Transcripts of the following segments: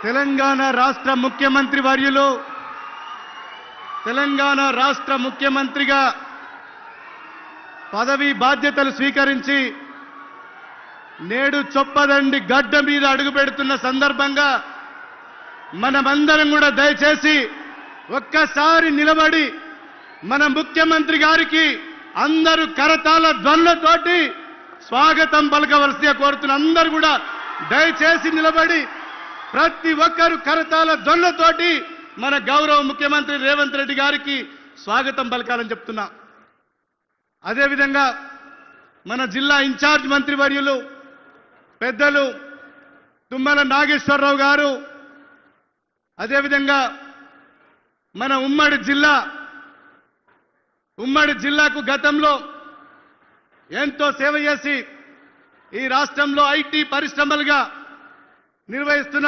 తెలంగాణ రాష్ట్ర ముఖ్యమంత్రి వర్యులు తెలంగాణ రాష్ట్ర ముఖ్యమంత్రిగా పదవి బాధ్యతలు స్వీకరించి నేడు చొప్పదండి గడ్డ మీద అడుగుపెడుతున్న సందర్భంగా మనమందరం కూడా దయచేసి ఒక్కసారి నిలబడి మన ముఖ్యమంత్రి గారికి అందరూ కరతాళ ధ్వనులతోటి స్వాగతం పలకవలసిగా కోరుతున్న అందరూ కూడా దయచేసి నిలబడి ప్రతి ఒక్కరు కరతాళ ధ్వనులతోటి మన గౌరవ ముఖ్యమంత్రి రేవంత్ రెడ్డి గారికి స్వాగతం పలకాలని చెప్తున్నా. అదేవిధంగా మన జిల్లా ఇన్ఛార్జ్ మంత్రివర్యులు పెద్దలు తుమ్మల నాగేశ్వరరావు గారు, అదేవిధంగా మన ఉమ్మడి జిల్లాకు గతంలో ఎంతో సేవ చేసి ఈ రాష్ట్రంలో ఐటీ పరిశ్రమలుగా నిర్వహిస్తున్న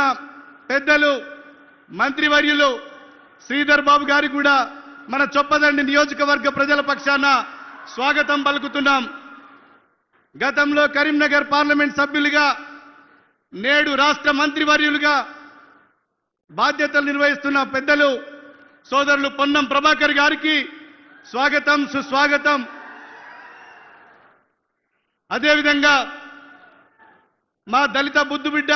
పెద్దలు మంత్రివర్యులు శ్రీధర్ బాబు గారికి కూడా మన చొప్పదండి నియోజకవర్గ ప్రజల పక్షాన స్వాగతం పలుకుతున్నాం. గతంలో కరీంనగర్ పార్లమెంట్ సభ్యులుగా నేడు రాష్ట్ర మంత్రివర్యులుగా బాధ్యతలు నిర్వహిస్తున్న పెద్దలు సోదరులు పొన్నం ప్రభాకర్ గారికి స్వాగతం సుస్వాగతం. అదేవిధంగా మా దళిత బుద్ధుబిడ్డ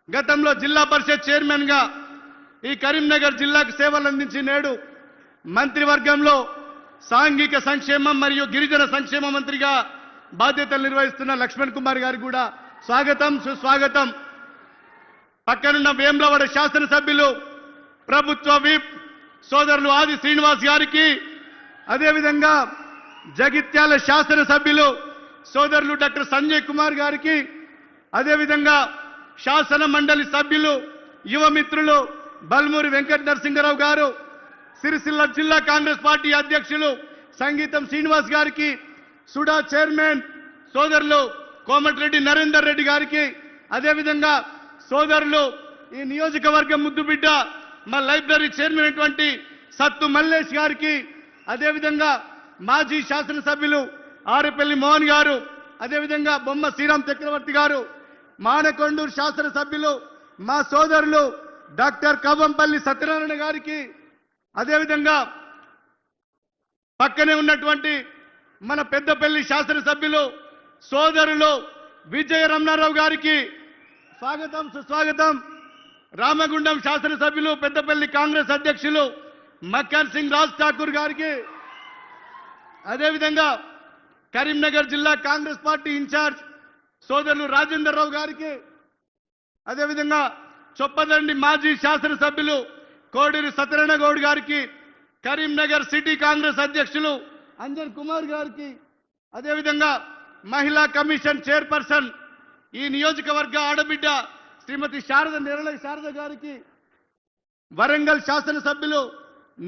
గతంలో జిల్లా పరిషత్ చైర్మన్ గా ఈ కరీంనగర్ జిల్లాకు సేవలు అందించి నేడు మంత్రివర్గంలో సాంఘిక సంక్షేమం మరియు గిరిజన సంక్షేమ మంత్రిగా బాధ్యతలు నిర్వహిస్తున్న లక్ష్మణ్ కుమార్ గారికి కూడా స్వాగతం సుస్వాగతం. పక్కనున్న వేములవాడ శాసనసభ్యులు ప్రభుత్వ విప్ సోదరులు ఆది శ్రీనివాస్ గారికి, అదేవిధంగా జగిత్యాల శాసనసభ్యులు సోదరులు డాక్టర్ సంజయ్ కుమార్ గారికి, అదేవిధంగా శాసన మండలి సభ్యులు యువమిత్రులు బల్మూరి వెంకట నరసింహరావు గారు, సిరిసిల్ల జిల్లా కాంగ్రెస్ పార్టీ అధ్యక్షులు సంగీతం శ్రీనివాస్ గారికి, సుడా చైర్మన్ సోదరులు కోమటిరెడ్డి నరేందర్ రెడ్డి గారికి, అదేవిధంగా సోదరులు ఈ నియోజకవర్గం ముద్దుబిడ్డ మా లైబ్రరీ చైర్మన్ అయినటువంటి సత్తు మల్లేష్ గారికి, అదేవిధంగా మాజీ శాసనసభ్యులు ఆరేపల్లి మోహన్ గారు, అదేవిధంగా బొమ్మ శ్రీరామ్ చక్రవర్తి గారు, మానకొండూరు శాసనసభ్యులు మా సోదరులు డాక్టర్ కవ్వంపల్లి సత్యనారాయణ గారికి, అదేవిధంగా పక్కనే ఉన్నటువంటి మన పెద్దపల్లి శాసనసభ్యులు సోదరులు విజయ రమణారావు గారికి స్వాగతం సుస్వాగతం. రామగుండం శాసనసభ్యులు పెద్దపల్లి కాంగ్రెస్ అధ్యక్షులు మక్కన్ సింగ్ రాజ్ ఠాకూర్ గారికి, అదేవిధంగా కరీంనగర్ జిల్లా కాంగ్రెస్ పార్టీ ఇన్ఛార్జ్ సోదరులు రాజేందర్ రావు గారికి, అదేవిధంగా చొప్పదండి మాజీ శాసనసభ్యులు కోడూరి సత్యనారాయణ గౌడ్ గారికి, కరీంనగర్ సిటీ కాంగ్రెస్ అధ్యక్షులు అంజన్ కుమార్ గారికి, అదేవిధంగా మహిళా కమిషన్ చైర్పర్సన్ ఈ నియోజకవర్గ ఆడబిడ్డ శ్రీమతి నిర్మల శారద గారికి, వరంగల్ శాసనసభ్యులు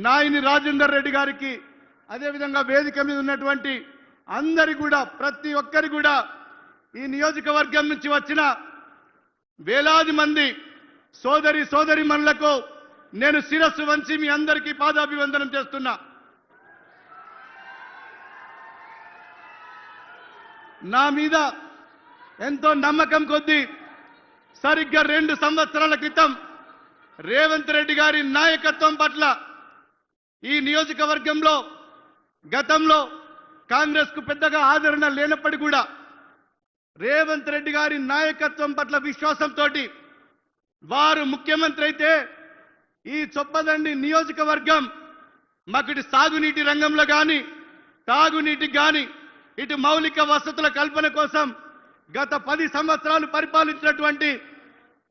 నాయిని రాజేందర్ రెడ్డి గారికి, అదేవిధంగా వేదిక మీద ఉన్నటువంటి అందరి కూడా ప్రతి ఒక్కరి కూడా ఈ నియోజకవర్గం నుంచి వచ్చిన వేలాది మంది సోదరి మనులకు నేను శిరస్సు వంచి మీ అందరికీ పాదాభివందనం చేస్తున్నా. నా మీద ఎంతో నమ్మకం కొద్దీ సరిగ్గా 2 సంవత్సరాల క్రితం రేవంత్ రెడ్డి గారి నాయకత్వం పట్ల ఈ నియోజకవర్గంలో గతంలో కాంగ్రెస్ కు పెద్దగా ఆదరణ లేనప్పటికీ కూడా రేవంత్ రెడ్డి గారి నాయకత్వం పట్ల విశ్వాసంతో వారు ముఖ్యమంత్రి అయితే ఈ చొప్పదండి నియోజకవర్గం మాకు సాగునీటి రంగంలో కానీ తాగునీటికి కానీ ఇటు మౌలిక వసతుల కల్పన కోసం గత 10 సంవత్సరాలు పరిపాలించినటువంటి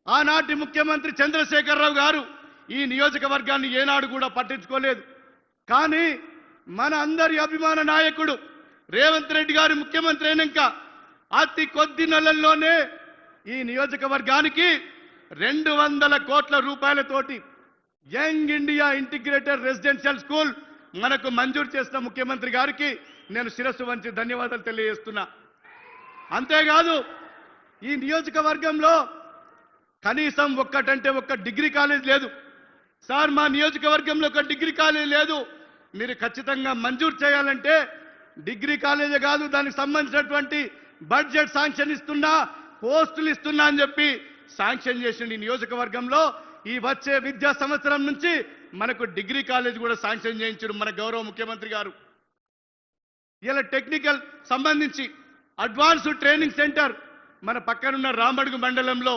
ఆనాటి ముఖ్యమంత్రి చంద్రశేఖరరావు గారు ఈ నియోజకవర్గాన్ని ఏనాడు కూడా పట్టించుకోలేదు. కానీ మన అందరి అభిమాన నాయకుడు రేవంత్ రెడ్డి గారు ముఖ్యమంత్రి అయినాక అతి కొద్ది నెలల్లోనే ఈ నియోజకవర్గానికి 200 కోట్ల రూపాయలతోటి young India integrated residential school మనకు మంజూరు చేసిన ముఖ్యమంత్రి గారికి నేను శిరస్సు వంచి ధన్యవాదాలు తెలియజేస్తున్నా. అంతేకాదు ఈ నియోజకవర్గంలో కనీసం ఒక్కటంటే ఒక్క డిగ్రీ కాలేజ్ లేదు. సార్ మా నియోజకవర్గంలో ఒక డిగ్రీ కాలేజ్ లేదు, మీరు ఖచ్చితంగా మంజూరు చేయాలంటే డిగ్రీ కాలేజే కాదు దానికి సంబంధించినటువంటి బడ్జెట్ శాంక్షన్ ఇస్తున్నా పోస్టులు ఇస్తున్నా అని చెప్పి శాంక్షన్ చేసిన ఈ నియోజకవర్గంలో ఈ వచ్చే విద్యా సంవత్సరం నుంచి మనకు డిగ్రీ కాలేజ్ కూడా శాంక్షన్ చేయించారు మన గౌరవ ముఖ్యమంత్రి గారు. ఇలా టెక్నికల్ సంబంధించి అడ్వాన్స్డ్ ట్రైనింగ్ సెంటర్ మన పక్కనున్న రామడుగు మండలంలో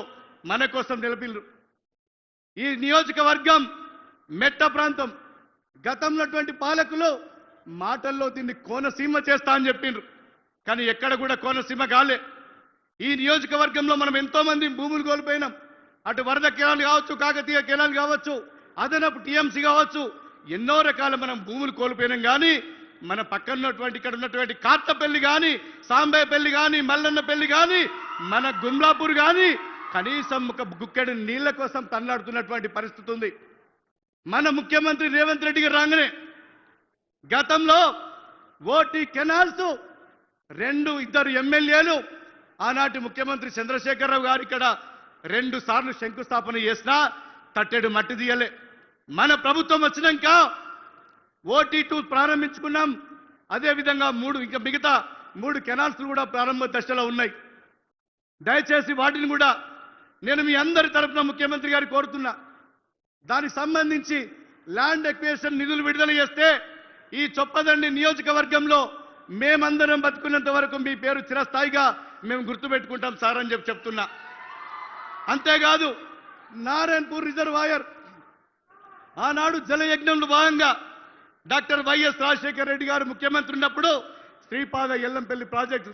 మన కోసం నిలిపిల్లు. ఈ నియోజకవర్గం మెట్ట ప్రాంతం. గతంలో పాలకులు మాటల్లో దీన్ని కోనసీమ చేస్తా అని చెప్పిండ్రు, కానీ ఎక్కడ కూడా కోనసీమ కాలే. ఈ నియోజకవర్గంలో మనం ఎంతో మంది భూములు కోల్పోయినాం. అటు వరద కెనాల్ కావచ్చు, కాకతీయ కెనాల్ కావచ్చు, అదనపు టీఎంసీ కావచ్చు, ఎన్నో రకాల మనం భూములు కోల్పోయినాం. కానీ మన పక్కన ఉన్నటువంటి ఇక్కడ ఉన్నటువంటి కార్తపల్లి కానీ, సాంబయ్యపల్లి కానీ, మల్లన్నపల్లి కానీ, మన గుమ్లాపూర్ కానీ కనీసం ఒక గుక్కెడు నీళ్ల కోసం తన్నాడుతున్నటువంటి పరిస్థితి ఉంది. మన ముఖ్యమంత్రి రేవంత్ రెడ్డి గారు రాగానే గతంలో ఓటీ కెనాల్స్ ఇద్దరు ఎమ్మెల్యేలు ఆనాటి ముఖ్యమంత్రి చంద్రశేఖరరావు గారు ఇక్కడ 2 సార్లు శంకుస్థాపన చేసినా తట్టెడు మట్టి తీయలే. మన ప్రభుత్వం వచ్చినాక OT2 ప్రారంభించుకున్నాం. అదేవిధంగా ఇంకా మిగతా 3 కెనాల్స్ కూడా ప్రారంభ దశలో ఉన్నాయి. దయచేసి వాటిని కూడా నేను మీ అందరి తరఫున ముఖ్యమంత్రి గారు కోరుతున్నా. దానికి సంబంధించి ల్యాండ్ ఎక్వేషన్ నిధులు విడుదల చేస్తే ఈ చొప్పదండి నియోజకవర్గంలో మేమందరం బతుకున్నంత వరకు మీ పేరు చిరస్థాయిగా మేము గుర్తుపెట్టుకుంటాం సార్ అని చెప్తున్నా. అంతేకాదు నారాయణపూర్ రిజర్వాయర్ ఆనాడు జలయజ్ఞంలో భాగంగా డాక్టర్ వైఎస్ రాజశేఖర రెడ్డి గారు ముఖ్యమంత్రి ఉన్నప్పుడు శ్రీపాద ఎల్లంపల్లి ప్రాజెక్టు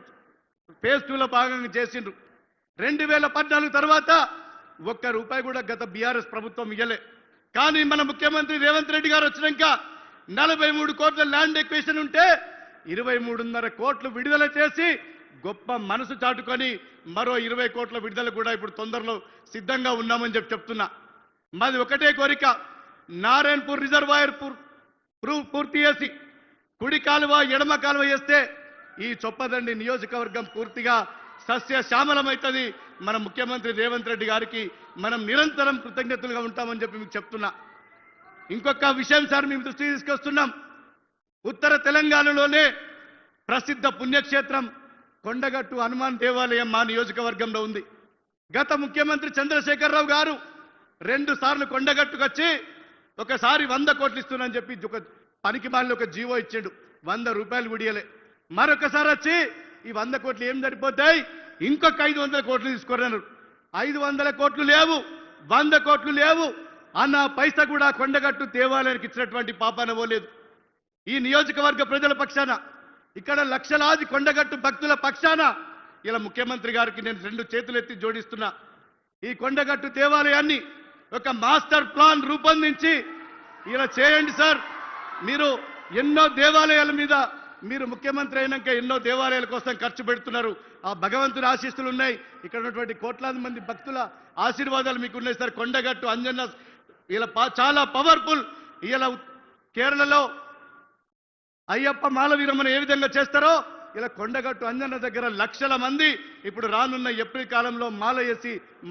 ఫేజ్ 2లో భాగంగా చేసిండ్రు. 2014 తర్వాత ₹1 కూడా గత బీఆర్ఎస్ ప్రభుత్వం ఇయ్యలే. కానీ మన ముఖ్యమంత్రి రేవంత్ రెడ్డి గారు వచ్చినాక 43 కోట్ల ల్యాండ్ ఎక్వేషన్ ఉంటే 23.5 కోట్లు విడుదల చేసి గొప్ప మనసు చాటుకొని మరో 20 కోట్ల విడుదల కూడా ఇప్పుడు తొందరలో సిద్ధంగా ఉన్నామని చెప్తున్నా. మాది ఒకటే కోరిక, నారాయణపూర్ రిజర్వాయర్ పూర్తి చేసి కుడి కాలువ ఎడమ కాలువ చేస్తే ఈ చొప్పదండి నియోజకవర్గం పూర్తిగా సస్య శ్యామలమవుతుంది. మన ముఖ్యమంత్రి రేవంత్ రెడ్డి గారికి మనం నిరంతరం కృతజ్ఞతలుగా ఉంటామని చెప్పి మీకు చెప్తున్నా. ఇంకొక విషయం సార్ మేము దృష్టికి తీసుకొస్తున్నాం. ఉత్తర తెలంగాణలోనే ప్రసిద్ధ పుణ్యక్షేత్రం కొండగట్టు హనుమాన్ దేవాలయం మా నియోజకవర్గంలో ఉంది. గత ముఖ్యమంత్రి చంద్రశేఖరరావు గారు 2 సార్లు కొండగట్టుకు వచ్చి ఒకసారి 100 కోట్లు ఇస్తున్నానని చెప్పి ఒక పనికి మాలిన ఒక జీవో ఇచ్చాడు. ₹100 విడియలే. మరొకసారి వచ్చి ఈ 100 కోట్లు ఏం సరిపోతాయి, ఇంకొక 500 కోట్లు తీసుకున్నారు. 500 కోట్లు లేవు, 100 కోట్లు లేవు అన్న పైసా కూడా కొండగట్టు దేవాలయానికి ఇచ్చినటువంటి పాపాన పోలేదు. ఈ నియోజకవర్గ ప్రజల పక్షాన, ఇక్కడ లక్షలాది కొండగట్టు భక్తుల పక్షాన ఇలా ముఖ్యమంత్రి గారికి నేను 2 చేతులెత్తి జోడిస్తున్నా. ఈ కొండగట్టు దేవాలయాన్ని ఒక మాస్టర్ ప్లాన్ రూపొందించి ఇలా చేయండి సార్. మీరు ఎన్నో దేవాలయాల మీద మీరు ముఖ్యమంత్రి అయినాక ఎన్నో దేవాలయాల కోసం ఖర్చు పెడుతున్నారు. ఆ భగవంతుని ఆశీస్సులు ఉన్నాయి. ఇక్కడ ఉన్నటువంటి కోట్లాది మంది భక్తుల ఆశీర్వాదాలు మీకు ఉన్నాయి సార్. కొండగట్టు అంజన్న ఇలా చాలా పవర్ఫుల్. ఇలా కేరళలో అయ్యప్ప మాల విరమణ ఏ విధంగా చేస్తారో ఇలా కొండగట్టు అంజన్న దగ్గర లక్షల మంది ఇప్పుడు రానున్న ఏప్రిల్ కాలంలో మాల వేసి